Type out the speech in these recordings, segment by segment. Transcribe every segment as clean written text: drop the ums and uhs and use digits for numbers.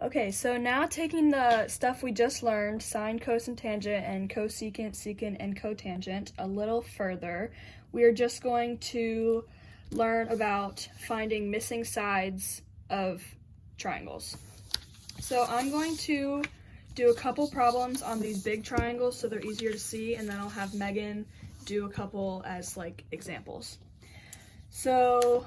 Okay, so now taking the stuff we just learned, sine, cosine, tangent, and cosecant, secant, and cotangent a little further, we are just going to learn about finding missing sides of triangles. So I'm going to do a couple problems on these big triangles so they're easier to see, and then I'll have Megan do a couple as like examples. So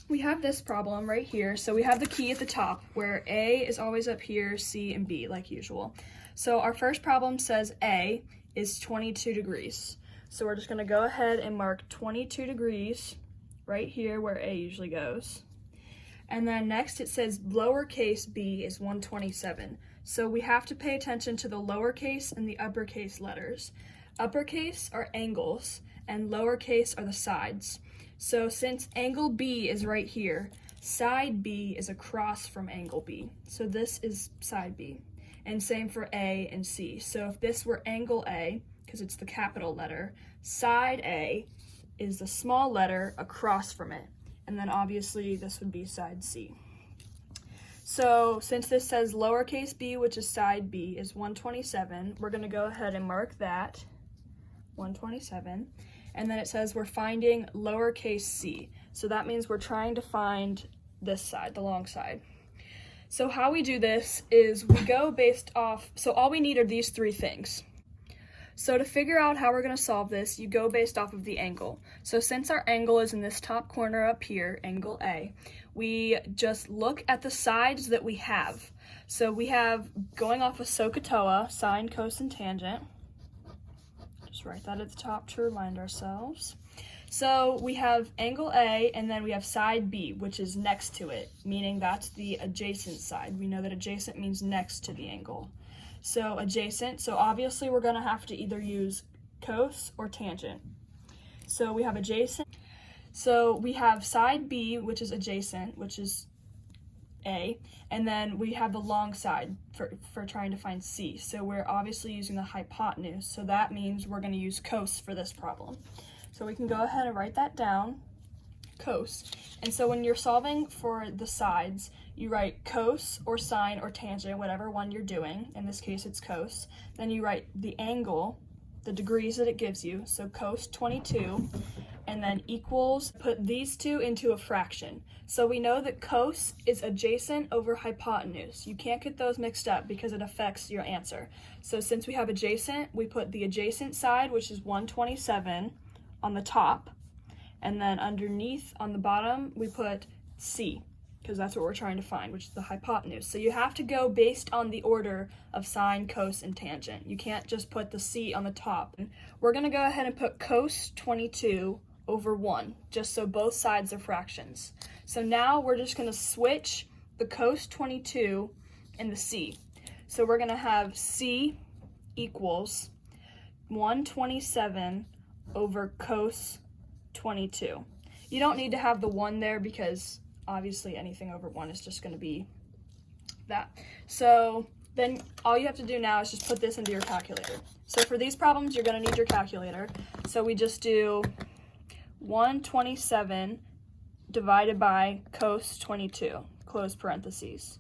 we have this problem right here. So we have the key at the top where A is always up here, C and B like usual. So our first problem says A is 22 degrees. So we're just going to go ahead and mark 22 degrees right here where A usually goes. And then next it says lowercase b is 127. So we have to pay attention to the lowercase and the uppercase letters. Uppercase are angles and lowercase are the sides. So since angle B is right here, side B is across from angle B. So this is side B. And same for A and C. So if this were angle A, because it's the capital letter, side A is the small letter across from it. And then obviously this would be side C. So since this says lowercase b, which is side B, is 127, we're going to go ahead and mark that, 127. And then it says we're finding lowercase c. So that means we're trying to find this side, the long side. So how we do this is we go based off, so all we need are these three things. So to figure out how we're going to solve this, you go based off of the angle. So since our angle is in this top corner up here, angle A, we just look at the sides that we have. So we have, going off of SOHCAHTOA, sine, cosine, tangent. Just write that at the top to remind ourselves. So we have angle A, and then we have side B, which is next to it, meaning that's the adjacent side. We know that adjacent means next to the angle. So adjacent, so obviously we're going to have to either use cos or tangent. So we have adjacent. So we have side B, which is adjacent, which is A, and then we have the long side for trying to find C. So we're obviously using the hypotenuse, so that means we're going to use cos for this problem. So we can go ahead and write that down, cos. And so when you're solving for the sides, you write cos or sine or tangent, whatever one you're doing. In this case, it's cos. Then you write the angle, the degrees that it gives you, so cos 22, and then equals, put these two into a fraction. So we know that cos is adjacent over hypotenuse. You can't get those mixed up because it affects your answer. So since we have adjacent, we put the adjacent side, which is 127, on the top, and then underneath on the bottom, we put C, because that's what we're trying to find, which is the hypotenuse. So you have to go based on the order of sine, cos, and tangent. You can't just put the C on the top. We're going to go ahead and put cos 22 over 1, just so both sides are fractions. So now we're just going to switch the cos 22 and the C. So we're going to have C equals 127 over cos 22. You don't need to have the 1 there because obviously anything over 1 is just going to be that. So then all you have to do now is just put this into your calculator. So for these problems, you're going to need your calculator. So we just do 127 divided by cos 22, close parentheses.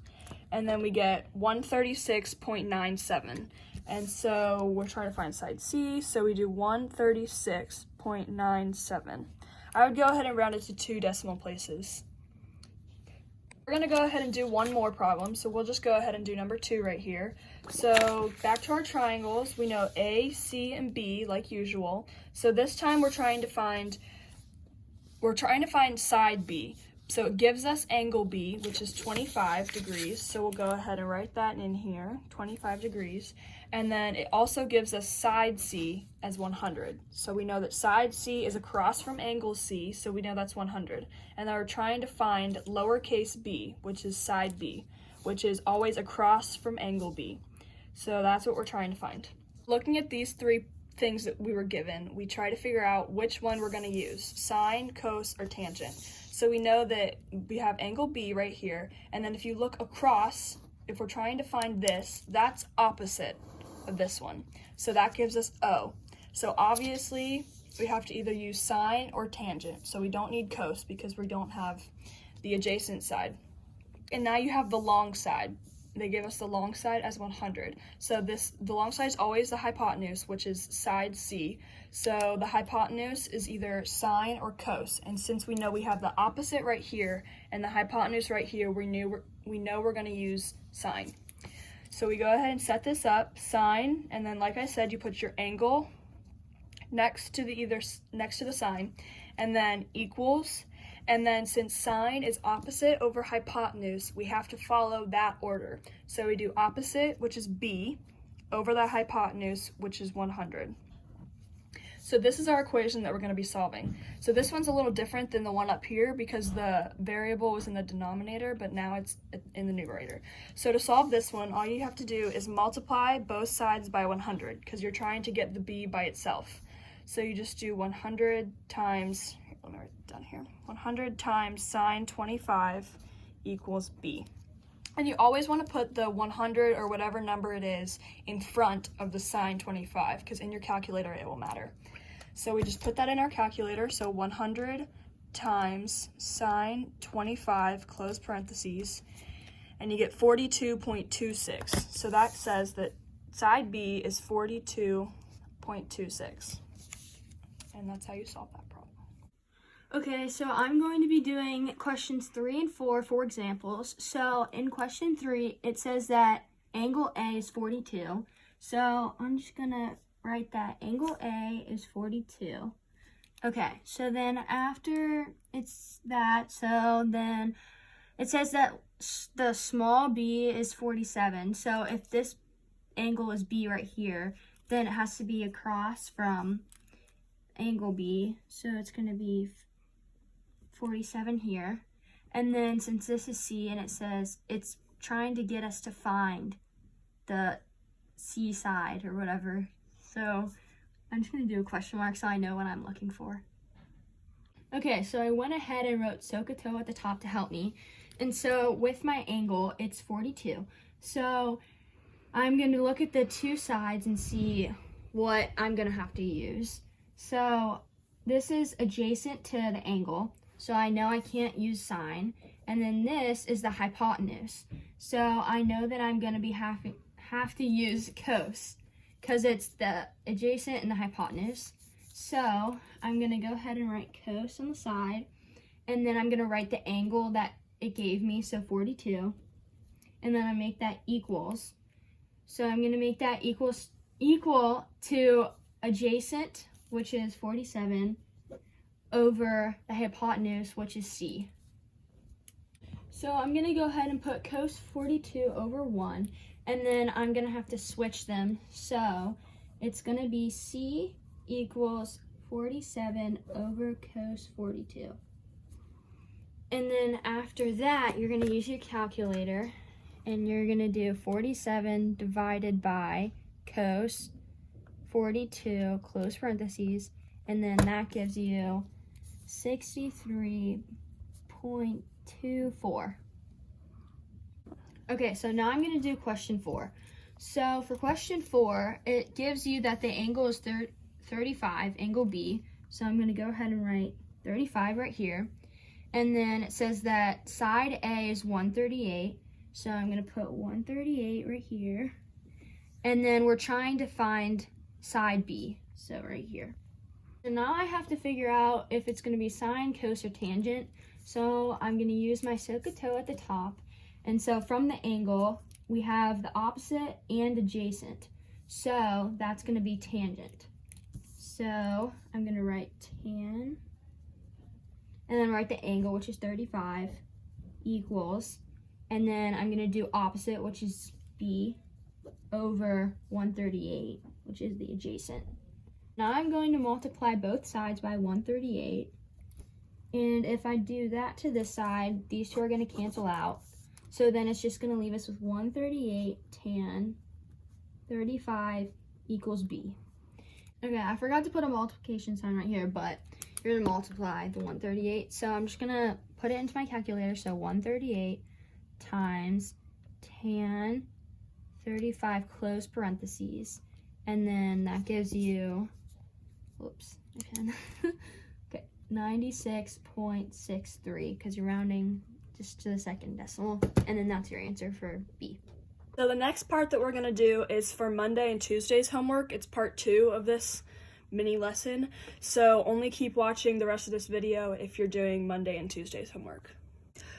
And then we get 136.97. And so we're trying to find side C, so we do 136.97. I would go ahead and round it to 2 decimal places. We're going to go ahead and do one more problem, so we'll just go ahead and do number 2 right here. So back to our triangles, we know A, C, and B like usual. So this time we're trying to find side B. So it gives us angle B, which is 25 degrees. So we'll go ahead and write that in here, 25 degrees. And then it also gives us side C as 100. So we know that side C is across from angle C, so we know that's 100. And then we're trying to find lowercase b, which is side B, which is always across from angle B. So that's what we're trying to find. Looking at these three things that we were given, we try to figure out which one we're going to use, sine, cos, or tangent. So we know that we have angle B right here, and then if you look across, if we're trying to find this, that's opposite of this one. So that gives us O. So obviously, we have to either use sine or tangent. So we don't need cos because we don't have the adjacent side. And now you have the long side. they gave us the long side as 100. So the long side is always the hypotenuse, which is side C. So the hypotenuse is either sine or cos. And since we know we have the opposite right here and the hypotenuse right here, we know we're going to use sine. So we go ahead and set this up, sine, and then like I said, you put your angle next to the sine, and then equals. And then since sine is opposite over hypotenuse, we have to follow that order. So we do opposite, which is b, over the hypotenuse, which is 100. So this is our equation that we're going to be solving. So this one's a little different than the one up here because the variable was in the denominator, but now it's in the numerator. So to solve this one, all you have to do is multiply both sides by 100 because you're trying to get the b by itself. So you just do 100 times, let me write it down here, 100 times sine 25 equals b. And you always want to put the 100 or whatever number it is in front of the sine 25 because in your calculator it will matter. So we just put that in our calculator. So 100 times sine 25, close parentheses, and you get 42.26. So that says that side B is 42.26. And that's how you solve that problem. Okay, so I'm going to be doing questions 3 and 4 for examples. So in question 3, it says that angle A is 42. So I'm just going to write that angle A is 42. Okay, so then after it's that, so then it says that the small b is 47. So if this angle is B right here, then it has to be across from angle B. So it's going to be 47 here. And then since this is C and it says it's trying to get us to find the C side or whatever. So I'm just going to do a question mark so I know what I'm looking for. Okay, so I went ahead and wrote SOHCAHTOA at the top to help me. And so with my angle, it's 42. So I'm going to look at the two sides and see what I'm going to have to use. So this is adjacent to the angle, so I know I can't use sine. And then this is the hypotenuse. So I know that I'm going to be have to use cos because it's the adjacent and the hypotenuse. So I'm going to go ahead and write cos on the side, and then I'm going to write the angle that it gave me, so 42, and then I make that equals. So I'm going to make that equal to adjacent, which is 47, over the hypotenuse, which is C. So I'm going to go ahead and put cos 42 over 1, and then I'm going to have to switch them. So it's going to be C equals 47 over cos 42. And then after that, you're going to use your calculator, and you're going to do 47 divided by cos 42, close parentheses, and then that gives you 63.24. Okay, so now I'm going to do question 4. So for question 4, it gives you that the angle is 35, angle B. So I'm going to go ahead and write 35 right here. And then it says that side A is 138. So I'm going to put 138 right here. And then we're trying to find side B, so right here. So now I have to figure out if it's going to be sine, cos, or tangent. So I'm going to use my SOHCAHTOA at the top. And so from the angle, we have the opposite and adjacent. So that's going to be tangent. So I'm going to write tan, and then write the angle, which is 35, equals, and then I'm going to do opposite, which is B, over 138, which is the adjacent. Now I'm going to multiply both sides by 138, and if I do that to this side, these two are going to cancel out. So then it's just going to leave us with 138 tan 35 equals B. Okay, I forgot to put a multiplication sign right here, but you're going to multiply the 138. So I'm just going to put it into my calculator. So 138 times tan 35, close parentheses. And then that gives you, whoops, okay, 96.63, because you're rounding just to the second decimal. And then that's your answer for B. So the next part that we're going to do is for Monday and Tuesday's homework. It's part 2 of this mini lesson. So only keep watching the rest of this video if you're doing Monday and Tuesday's homework.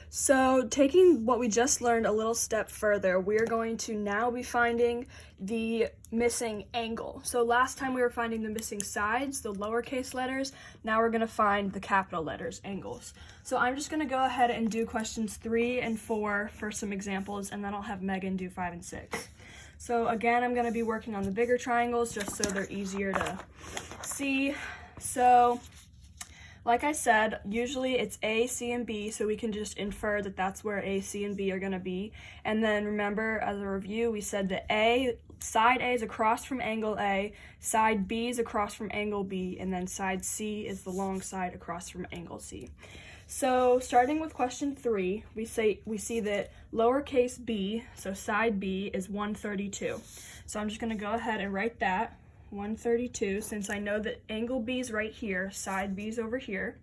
So taking what we just learned a little step further, we're going to now be finding the missing angle. So last time we were finding the missing sides, the lowercase letters. Now we're going to find the capital letters, angles. So I'm just going to go ahead and do questions 3 and 4 for some examples, and then I'll have Megan do 5 and 6. So again, I'm going to be working on the bigger triangles just so they're easier to see. So like I said, usually it's A, C, and B, so we can just infer that that's where A, C, and B are going to be. And then remember, as a review, we said that side A is across from angle A, side B is across from angle B, and then side C is the long side across from angle C. So starting with question 3, we see that lowercase b, so side B, is 132. So I'm just going to go ahead and write that. 132, since I know that angle B is right here, side B is over here.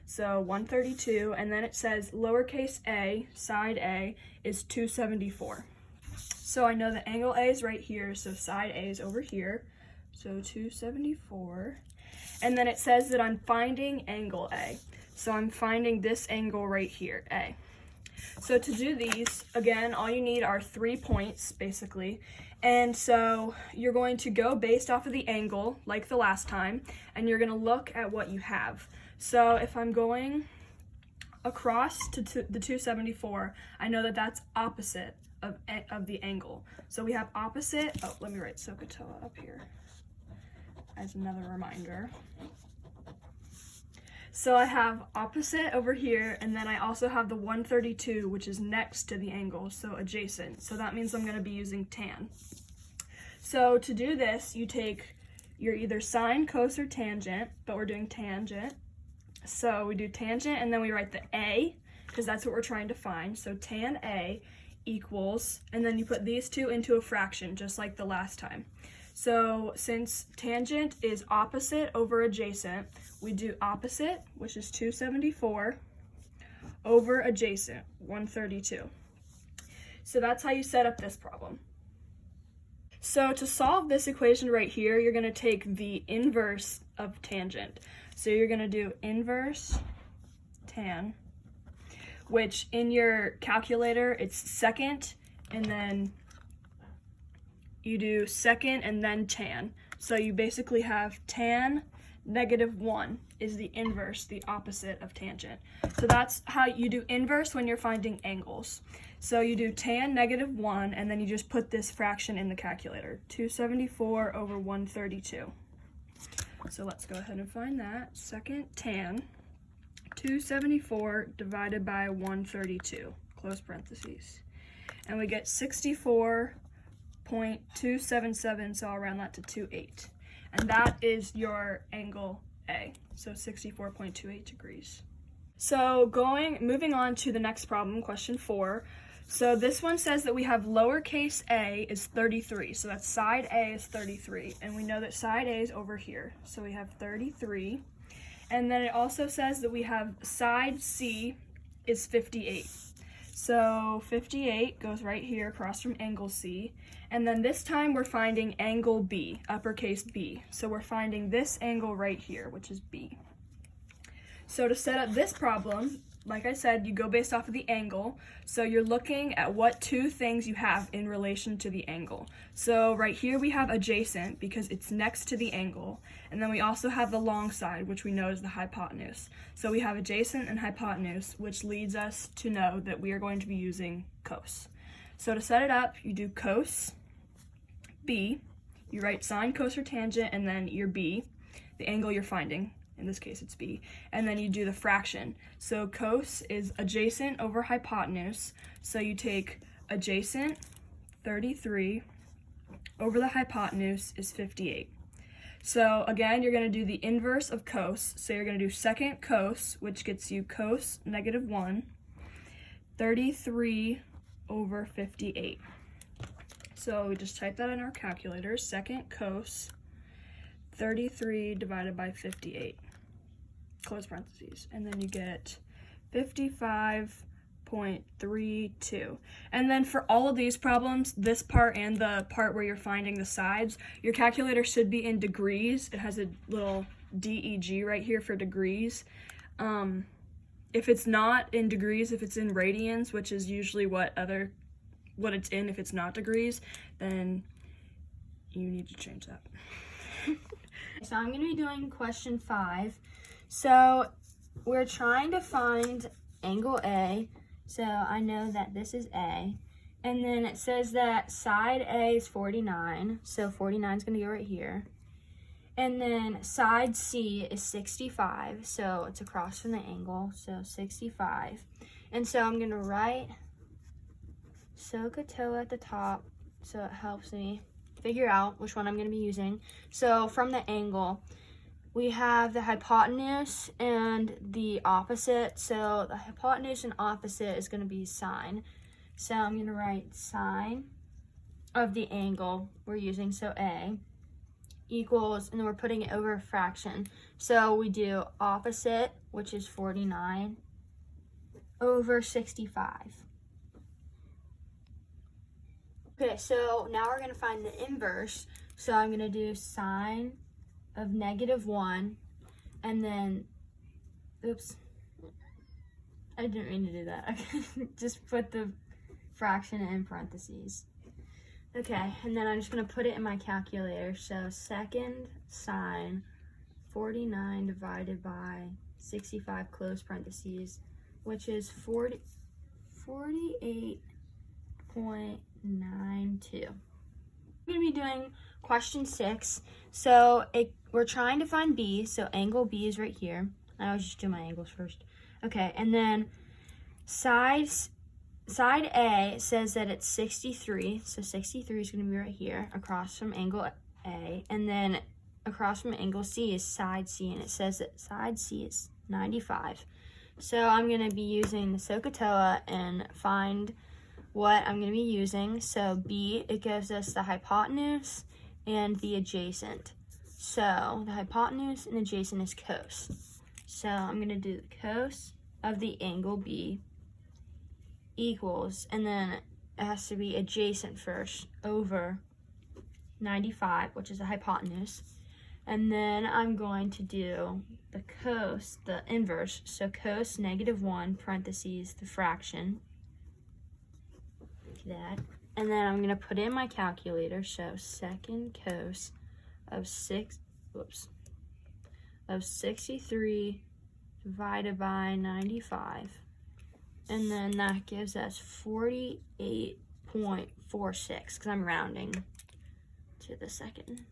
So 132, and then it says lowercase a, side A, is 274. So I know that angle A is right here, so side A is over here. So 274. And then it says that I'm finding angle A. So I'm finding this angle right here, A. So to do these, again, all you need are 3 points, basically. And so you're going to go based off of the angle, like the last time, and you're going to look at what you have. So if I'm going across to the 274, I know that that's opposite of the angle. So we have opposite. Oh, let me write SOHCAHTOA up here as another reminder. So I have opposite over here, and then I also have the 132, which is next to the angle, so adjacent. So that means I'm going to be using tan. So to do this, you take your either sine, cos, or tangent, but we're doing tangent. So we do tangent, and then we write the A, because that's what we're trying to find. So tan A equals, and then you put these two into a fraction, just like the last time. So since tangent is opposite over adjacent, we do opposite, which is 274, over adjacent, 132. So that's how you set up this problem. So to solve this equation right here, you're going to take the inverse of tangent. So you're going to do inverse tan, which in your calculator, it's second, and then you do second and then tan. So you basically have tan -1 is the inverse, the opposite of tangent. So that's how you do inverse when you're finding angles. So you do tan -1, and then you just put this fraction in the calculator, 274 over 132. So let's go ahead and find that. Second tan, 274 divided by 132, close parentheses. And we get 64.277, so I'll round that to 28. And that is your angle A, so 64.28 degrees. So moving on to the next problem, question 4. So this one says that we have lowercase a is 33, so that's side A is 33, and we know that side A is over here, so we have 33. And then it also says that we have side C is 58. So 58 goes right here across from angle C. And then this time we're finding angle B, uppercase B. So we're finding this angle right here, which is B. So to set up this problem, like I said, you go based off of the angle. So you're looking at what 2 things you have in relation to the angle. So right here we have adjacent because it's next to the angle. And then we also have the long side, which we know is the hypotenuse. So we have adjacent and hypotenuse, which leads us to know that we are going to be using cos. So to set it up, you do cos B, you write sine, cos, or tangent, and then your B, the angle you're finding. In this case, it's B. And then you do the fraction. So cos is adjacent over hypotenuse. So you take adjacent, 33, over the hypotenuse is 58. So again, you're going to do the inverse of cos. So you're going to do second cos, which gets you cos -1, 33 over 58. So we just type that in our calculator, second cos, 33 divided by 58, close parentheses, and then you get 55.2 48.32. And then for all of these problems, this part and the part where you're finding the sides, your calculator should be in degrees. It has a little DEG right here for degrees. If it's not in degrees, if it's in radians, which is usually what it's in if it's not degrees, then you need to change that. So I'm going to be doing question 5. So we're trying to find angle A. So I know that this is A. And then it says that side A is 49. So 49 is going to go right here. And then side C is 65. So it's across from the angle. So 65. And so I'm going to write SOHCAHTOA at the top. So it helps me figure out which one I'm going to be using. So from the angle, we have the hypotenuse and the opposite. So the hypotenuse and opposite is going to be sine. So I'm going to write sine of the angle we're using, so A, equals, and then we're putting it over a fraction. So we do opposite, which is 49, over 65. Okay, so now we're going to find the inverse. So I'm going to do sine of -1, and then, oops, I didn't mean to do that. Okay, just put the fraction in parentheses. Okay, and then I'm just going to put it in my calculator. So second sine 49 divided by 65, close parentheses, which is 48.92. I'm going to be doing question 6. So we're trying to find B. So angle B is right here. I was just doing my angles first. Okay, and then side A says that it's 63. So 63 is going to be right here across from angle A. And then across from angle C is side C. And it says that side C is 95. So I'm going to be using the SOHCAHTOA and find what I'm going to be using. So B, it gives us the hypotenuse and the adjacent. So the hypotenuse and adjacent is cos. So I'm going to do the cos of the angle B equals, and then it has to be adjacent first, over 95, which is the hypotenuse. And then I'm going to do the cos, the inverse. So cos -1, parentheses, the fraction. That, and then I'm gonna put in my calculator. So second cos of 63 divided by 95, and then that gives us 48.46 because I'm rounding to the second.